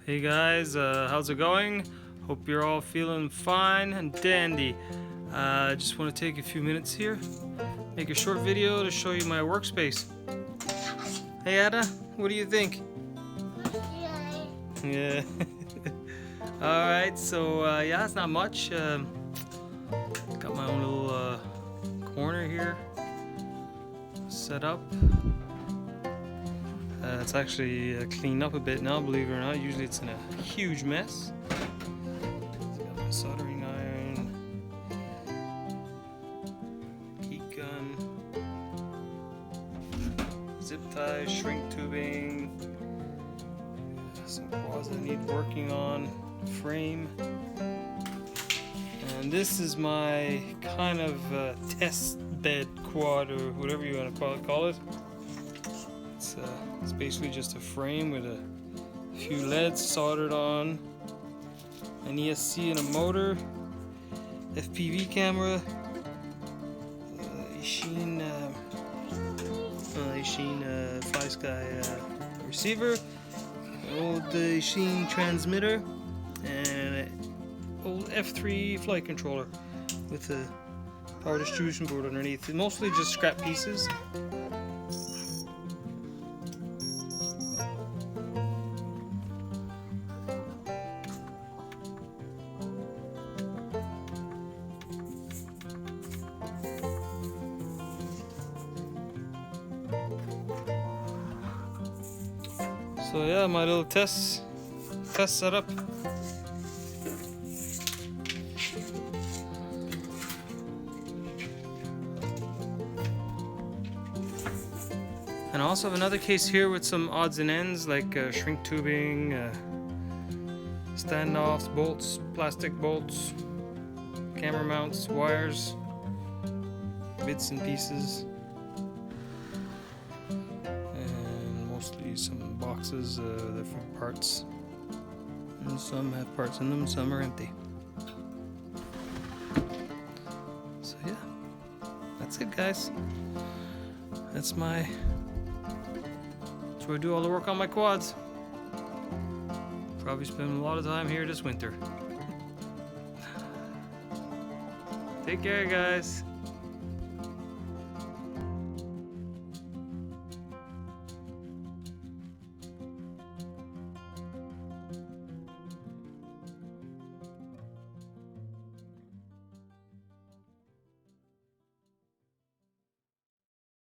Hey guys, how's it going? Hope you're all feeling fine and dandy. Just want to take a few minutes here, make a short video to show you my workspace. Hey Ada, what do you think? Yeah. Alright, so yeah, it's not much. Got my own little corner here set up. It's actually cleaned up a bit now, believe it or not. Usually it's in a huge mess. So got my soldering iron, heat gun, zip ties, shrink tubing, some quads I need working on, frame. And this is my kind of test bed quad, or whatever you want to call it. It's basically just a frame with a few LEDs soldered on, an ESC and a motor, FPV camera, Sheen Fly Sky receiver, an old Sheen transmitter, and an old F3 flight controller with a power distribution board underneath. Mostly just scrap pieces. So yeah, my little test setup. And I also have another case here with some odds and ends like shrink tubing, standoffs, bolts, plastic bolts, camera mounts, wires, bits and pieces. Mostly some boxes for parts, and some have parts in them, some are empty. So yeah, that's it guys. That's where I do all the work on my quads. Probably spend a lot of time here this winter. Take care guys.